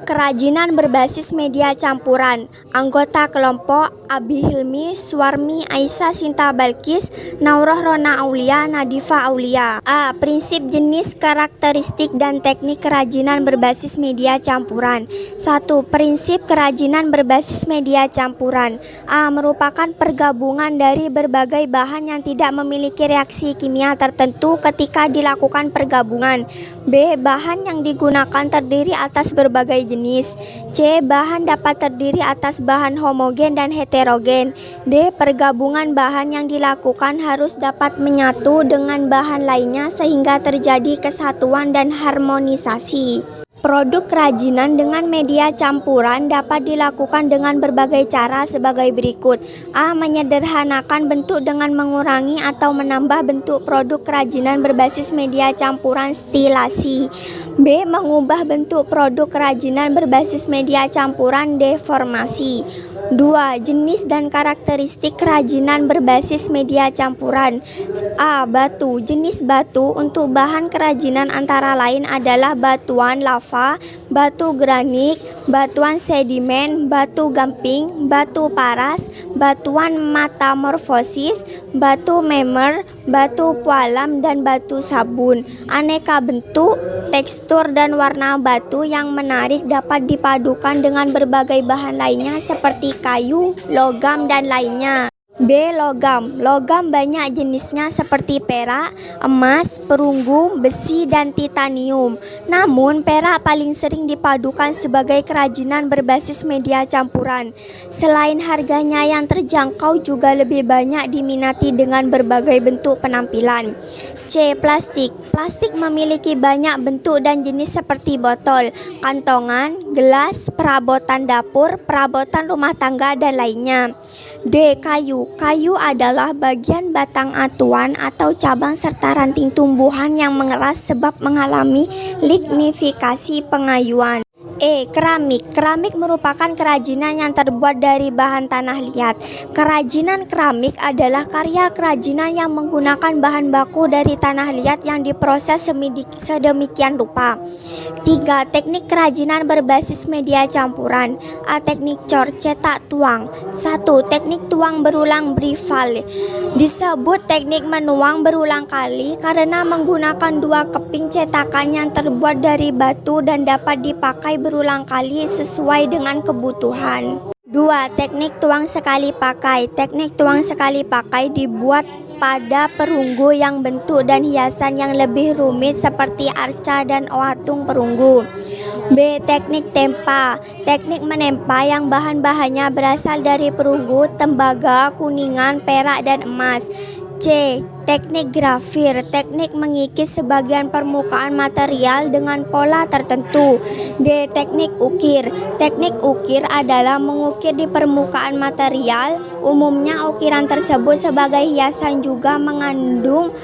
Kerajinan berbasis media campuran. Anggota kelompok: Abi Hilmi, Suwarmi, Aisyah Sinta Balkis, Naurah Rona Aulia, Nadifa Aulia. A. Prinsip, jenis, karakteristik, dan teknik kerajinan berbasis media campuran. 1. Prinsip kerajinan berbasis media campuran. A. Merupakan pergabungan dari berbagai bahan yang tidak memiliki reaksi kimia tertentu ketika dilakukan pergabungan. B. Bahan yang digunakan terdiri atas berbagai jenis. C. Bahan dapat terdiri atas bahan homogen dan heterogen. D. Pergabungan bahan yang dilakukan harus dapat menyatu dengan bahan lainnya sehingga terjadi kesatuan dan harmonisasi. Produk kerajinan dengan media campuran dapat dilakukan dengan berbagai cara sebagai berikut. A. Menyederhanakan bentuk dengan mengurangi atau menambah bentuk produk kerajinan berbasis media campuran stilasi. B. Mengubah bentuk produk kerajinan berbasis media campuran deformasi. 2. Jenis dan karakteristik kerajinan berbasis media campuran. A. Batu. Jenis batu untuk bahan kerajinan antara lain adalah batuan lava, batu granik, batuan sedimen, batu gamping, batu paras, batuan metamorfosis, batu memer, batu pualam, dan batu sabun. Aneka bentuk, tekstur, dan warna batu yang menarik dapat dipadukan dengan berbagai bahan lainnya seperti kayu, logam, dan lainnya. B. Logam. Logam banyak jenisnya seperti perak, emas, perunggu, besi, dan titanium. Namun, perak paling sering dipadukan sebagai kerajinan berbasis media campuran. Selain harganya yang terjangkau, juga lebih banyak diminati dengan berbagai bentuk penampilan. C. Plastik. Plastik memiliki banyak bentuk dan jenis seperti botol, kantongan, gelas, perabotan dapur, perabotan rumah tangga, dan lainnya. D. Kayu. Kayu adalah bagian batang atuan atau cabang serta ranting tumbuhan yang mengeras sebab mengalami lignifikasi pengayuan. E. Keramik. Keramik merupakan kerajinan yang terbuat dari bahan tanah liat. Kerajinan keramik adalah karya kerajinan yang menggunakan bahan baku dari tanah liat yang diproses sedemikian rupa. 3. Teknik kerajinan berbasis media campuran. A. Teknik cor, cetak, tuang. 1. Teknik tuang berulang Brifal. Disebut teknik menuang berulang kali karena menggunakan dua keping cetakan yang terbuat dari batu dan dapat dipakai berulang kali sesuai dengan kebutuhan. 2. Teknik tuang sekali pakai. Teknik tuang sekali pakai dibuat pada perunggu yang bentuk dan hiasan yang lebih rumit seperti arca dan oatung perunggu. B. Teknik tempa. Teknik menempa yang bahan-bahannya berasal dari perunggu, tembaga, kuningan, perak, dan emas. C. Teknik grafir. Teknik mengikis sebagian permukaan material dengan pola tertentu. D. Teknik ukir. Teknik ukir adalah mengukir di permukaan material. Umumnya ukiran tersebut sebagai hiasan juga mengandung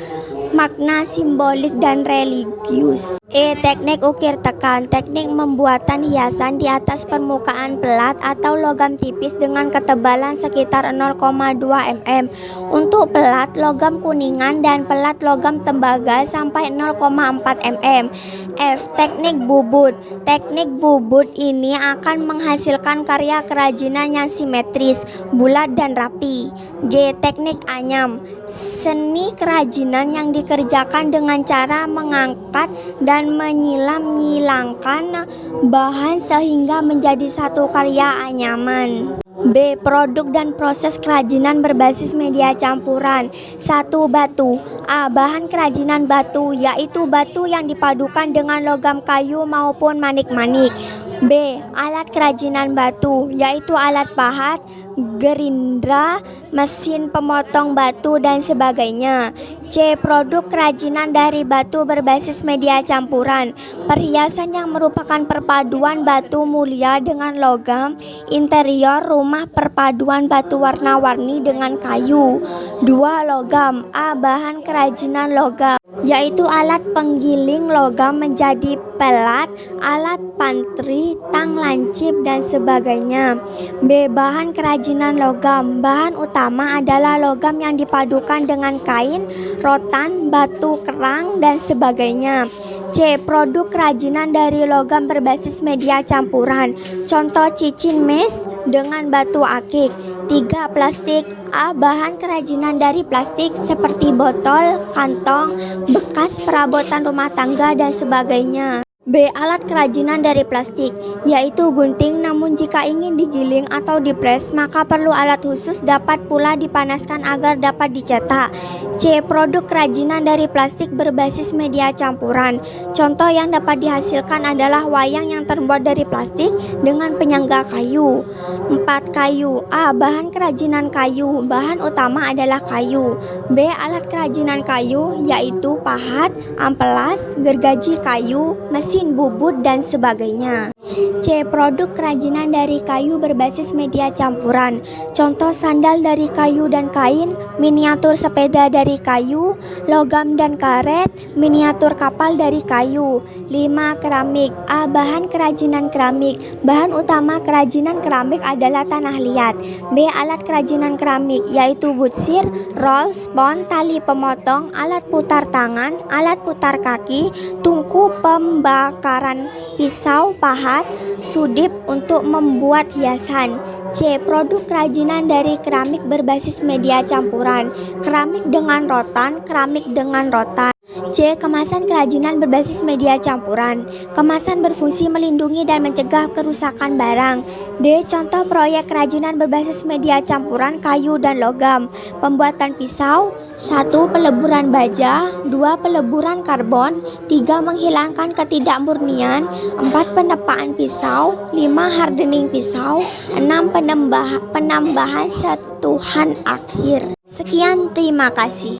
makna simbolik dan religius. E. Teknik ukir tekan. Teknik membuatan hiasan di atas permukaan pelat atau logam tipis dengan ketebalan sekitar 0,2 mm. Untuk pelat logam kuningan dan pelat logam tembaga sampai 0,4 mm. F. Teknik bubut. Teknik bubut ini akan menghasilkan karya kerajinan yang simetris, bulat, dan rapi. G. Teknik anyam. Seni kerajinan yang dikerjakan dengan cara mengangkat dan menyilang-nyilangkan bahan sehingga menjadi satu karya anyaman. B. Produk dan proses kerajinan berbasis media campuran. 1. Batu. A. Bahan kerajinan batu, yaitu batu yang dipadukan dengan logam kayu maupun manik-manik. B. Alat kerajinan batu, yaitu alat pahat, gerindra, mesin pemotong batu, dan sebagainya. C. Produk kerajinan dari batu berbasis media campuran. Perhiasan yang merupakan perpaduan batu mulia dengan logam, interior rumah perpaduan batu warna-warni dengan kayu. 2. Logam. A. Bahan kerajinan logam, yaitu alat penggiling logam menjadi pelat, alat pantri, tang lancip, dan sebagainya. B. Bahan kerajinan logam. Bahan utama adalah logam yang dipadukan dengan kain, rotan, batu kerang, dan sebagainya. C. Produk kerajinan dari logam berbasis media campuran. Contoh cincin emas dengan batu akik. 3. Plastik. A. Bahan kerajinan dari plastik seperti botol, kantong, bekas perabotan rumah tangga dan sebagainya. B. Alat kerajinan dari plastik, yaitu gunting, namun jika ingin digiling atau dipres, maka perlu alat khusus, dapat pula dipanaskan agar dapat dicetak. C. Produk kerajinan dari plastik berbasis media campuran. Contoh yang dapat dihasilkan adalah wayang yang terbuat dari plastik dengan penyangga kayu. 4. Kayu. A. Bahan kerajinan kayu, bahan utama adalah kayu. B. Alat kerajinan kayu, yaitu pahat, amplas, gergaji kayu, mesin bubut, dan sebagainya. C. Produk kerajinan dari kayu berbasis media campuran. Contoh sandal dari kayu dan kain, miniatur sepeda dari kayu, logam dan karet, miniatur kapal dari kayu. 5. Keramik. A. Bahan kerajinan keramik, bahan utama kerajinan keramik adalah tanah liat. B. Alat kerajinan keramik, yaitu butsir, roll, spons, tali pemotong, alat putar tangan, alat putar kaki, tungku pembakaran, pisau, pahat, sudip untuk membuat hiasan. C. Produk kerajinan dari keramik berbasis media campuran. Keramik dengan rotan, keramik dengan rotan. C. Kemasan kerajinan berbasis media campuran. Kemasan berfungsi melindungi dan mencegah kerusakan barang. D. Contoh proyek kerajinan berbasis media campuran kayu dan logam. Pembuatan pisau. 1. Peleburan baja. 2. Peleburan karbon. 3. Menghilangkan ketidakmurnian. 4. Penepaan pisau. 5. Hardening pisau. 6. Penambahan sentuhan akhir. Sekian, terima kasih.